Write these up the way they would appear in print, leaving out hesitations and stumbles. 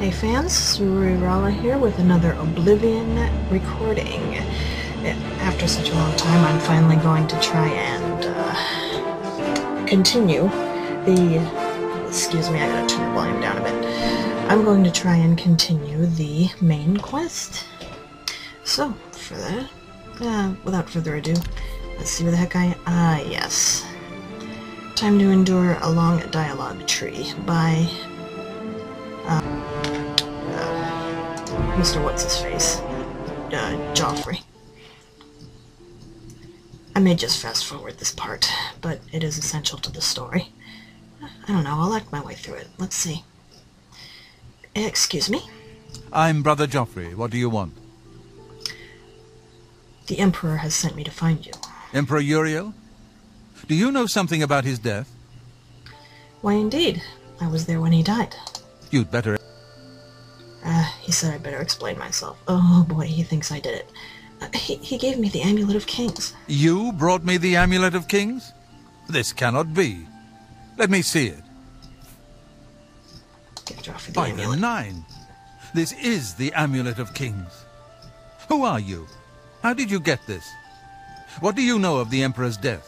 Hey fans, Surirala here with another Oblivion recording. After such a long time, I'm finally going to try and continue the... Excuse me, I gotta turn the volume down a bit. I'm going to try and continue the main quest. So, for that, without further ado, let's see where the heck yes. Time to Endure a Long Dialogue Tree by... Mr. What's-His-Face, Jauffre. I may just fast-forward this part, but it is essential to the story. I don't know, I'll act my way through it. Let's see. Excuse me? I'm Brother Jauffre. What do you want? The Emperor has sent me to find you. Emperor Uriel? Do you know something about his death? Why, indeed. I was there when he died. You'd better... He said I'd better explain myself. Oh boy, he thinks I did it. He gave me the Amulet of Kings. You brought me the Amulet of Kings? This cannot be. Let me see it. Give Jauffre the By amulet. the 9. This is the Amulet of Kings. Who are you? How did you get this? What do you know of the Emperor's death?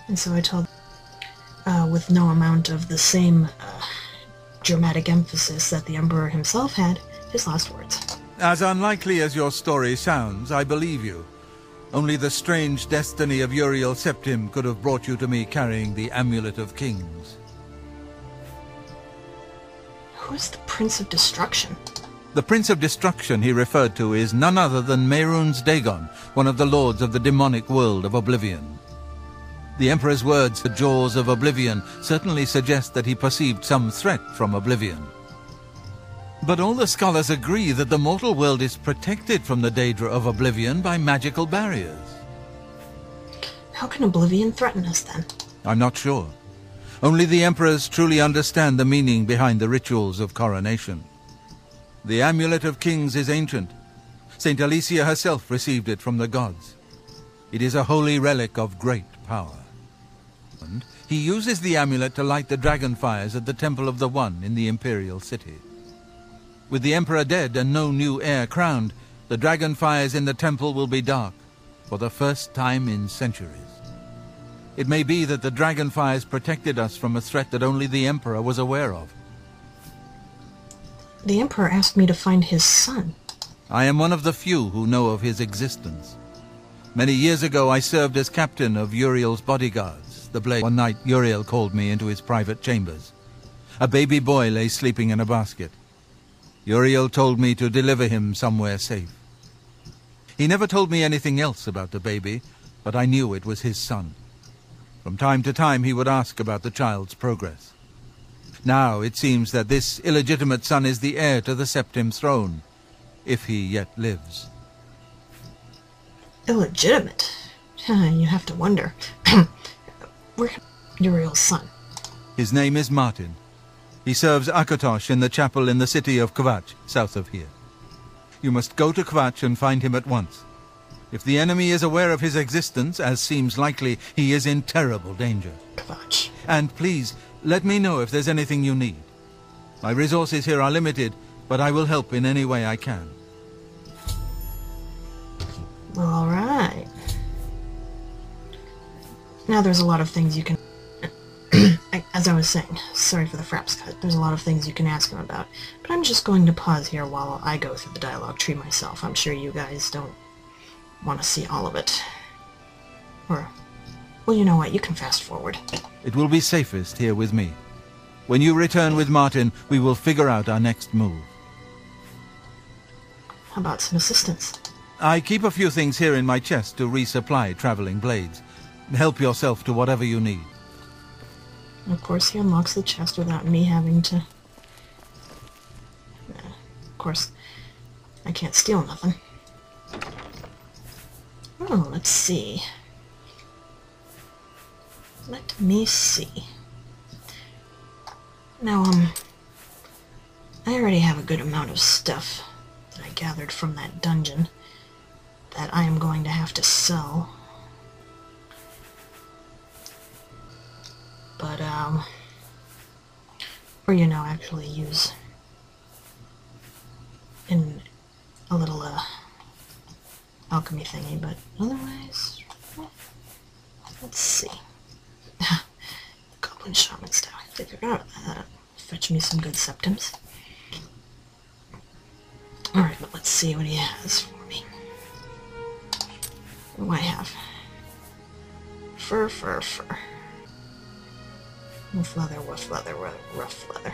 And so I told, with no amount of the same dramatic emphasis that the Emperor himself had, his last words. As unlikely as your story sounds, I believe you. Only the strange destiny of Uriel Septim could have brought you to me carrying the Amulet of Kings. Who is the Prince of Destruction? The Prince of Destruction he referred to is none other than Mehrunes Dagon, one of the lords of the demonic world of Oblivion. The Emperor's words, the jaws of Oblivion, certainly suggest that he perceived some threat from Oblivion. But all the scholars agree that the mortal world is protected from the Daedra of Oblivion by magical barriers. How can Oblivion threaten us, then? I'm not sure. Only the Emperors truly understand the meaning behind the rituals of coronation. The Amulet of Kings is ancient. Saint Alicia herself received it from the gods. It is a holy relic of great power. And he uses the amulet to light the dragon fires at the Temple of the One in the Imperial City. With the Emperor dead and no new heir crowned, the dragon fires in the temple will be dark, for the first time in centuries. It may be that the dragon fires protected us from a threat that only the Emperor was aware of. The Emperor asked me to find his son. I am one of the few who know of his existence. Many years ago I served as captain of Uriel's bodyguards, the Blade. One night Uriel called me into his private chambers. A baby boy lay sleeping in a basket. Uriel told me to deliver him somewhere safe. He never told me anything else about the baby, but I knew it was his son. From time to time he would ask about the child's progress. Now it seems that this illegitimate son is the heir to the Septim throne, if he yet lives. Illegitimate? You have to wonder. Where's Uriel's son? His name is Martin. He serves Akatosh in the chapel in the city of Kvatch, south of here. You must go to Kvatch and find him at once. If the enemy is aware of his existence, as seems likely, he is in terrible danger. Kvatch. And please, let me know if there's anything you need. My resources here are limited, but I will help in any way I can. All right. Now there's a lot of things you can... As I was saying, sorry for the fraps cut, there's a lot of things you can ask him about, but I'm just going to pause here while I go through the dialogue tree myself. I'm sure you guys don't want to see all of it. Or, well, you know what, you can fast forward. It will be safest here with me. When you return with Martin, we will figure out our next move. How about some assistance? I keep a few things here in my chest to resupply traveling blades. Help yourself to whatever you need. Of course, he unlocks the chest without me having to... Of course, I can't steal nothing. Oh, let's see. Let me see. Now, I already have a good amount of stuff that I gathered from that dungeon that I am going to have to sell. but, or, you know, actually use in a little, alchemy thingy, but otherwise, let's see. Goblin Shaman Staff. They forgot that. Fetch me some good septims. Alright, but let's see what he has for me. What do I have? Fur, fur, fur. Woof leather, rough leather.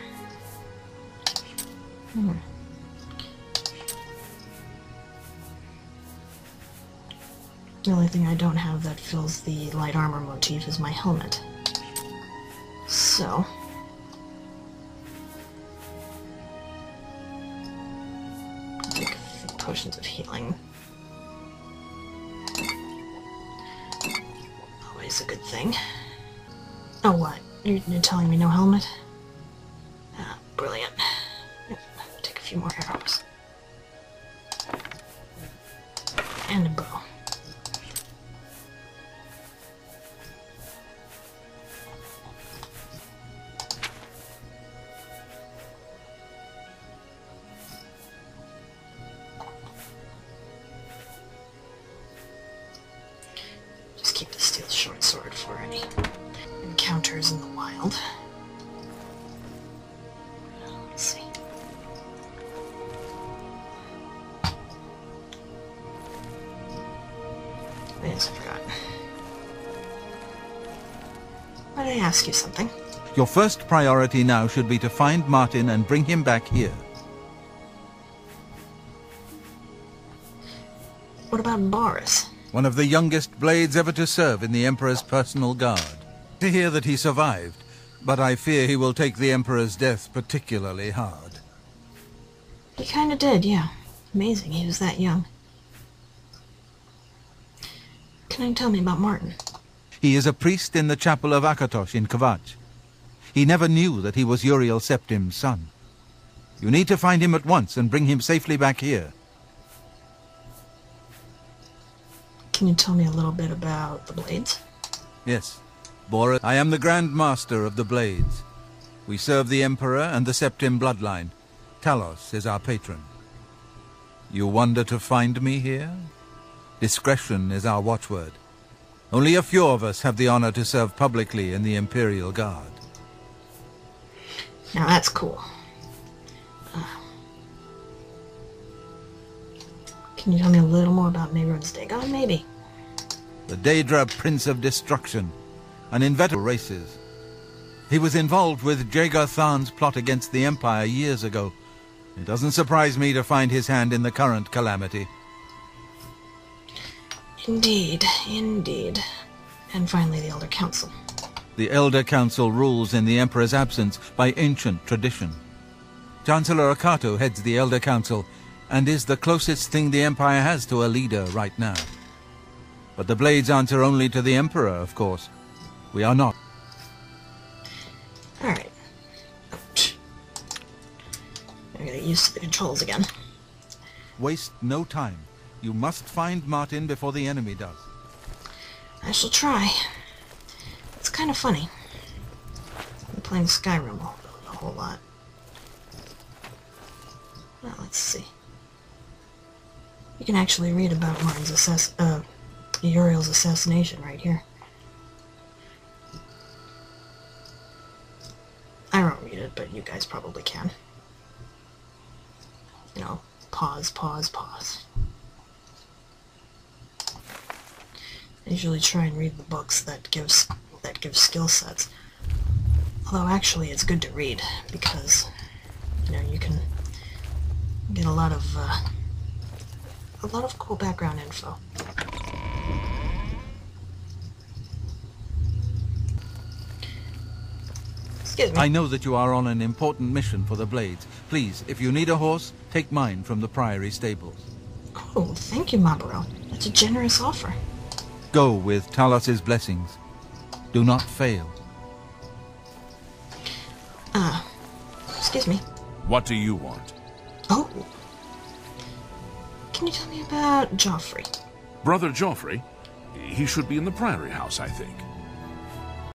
The only thing I don't have that fills the light armor motif is my helmet. So... take a few potions of healing. Always a good thing. Oh, what? You're telling me no helmet? Ah, brilliant. Take a few more arrows. And a bow. Just keep the steel short sword for any encounters in the wild. Let's see. Yes, I forgot. Why did I ask you something? Your first priority now should be to find Martin and bring him back here. What about Boris? One of the youngest blades ever to serve in the Emperor's personal guard. To hear that he survived, but I fear he will take the Emperor's death particularly hard. He kinda did, yeah. Amazing he was that young. Can you tell me about Martin? He is a priest in the chapel of Akatosh in Kvatch. He never knew that he was Uriel Septim's son. You need to find him at once and bring him safely back here. Can you tell me a little bit about the blades? Yes. Boris, I am the Grand Master of the Blades. We serve the Emperor and the Septim bloodline. Talos is our patron. You wonder to find me here? Discretion is our watchword. Only a few of us have the honor to serve publicly in the Imperial Guard. Now that's cool. Can you tell me a little more about Mayrod's Dagon, maybe? The Daedra Prince of Destruction, an inveterate races. He was involved with Jagar Tharn's plot against the Empire years ago. It doesn't surprise me to find his hand in the current calamity. Indeed, indeed. And finally, the Elder Council. The Elder Council rules in the Emperor's absence by ancient tradition. Chancellor Akato heads the Elder Council and is the closest thing the Empire has to a leader right now. But the Blades answer only to the Emperor, of course. We are not. Alright. Ouch. I gotta get used to the controls again. Waste no time. You must find Martin before the enemy does. I shall try. It's kind of funny. I've been playing Skyrim a whole lot. Well, let's see. You can actually read about Martin's Uriel's assassination right here. I won't read it, but you guys probably can. You know, pause, pause, pause. I usually try and read the books that give skill sets. Although actually it's good to read because, you know, you can get a lot of cool background info. Excuse me. I know that you are on an important mission for the Blades. Please, if you need a horse, take mine from the Priory stables. Oh, thank you, Mabaro. That's a generous offer. Go with Talos's blessings. Do not fail. Excuse me. What do you want? Oh. Can you tell me about Jauffre? Brother Jauffre? He should be in the Priory house, I think.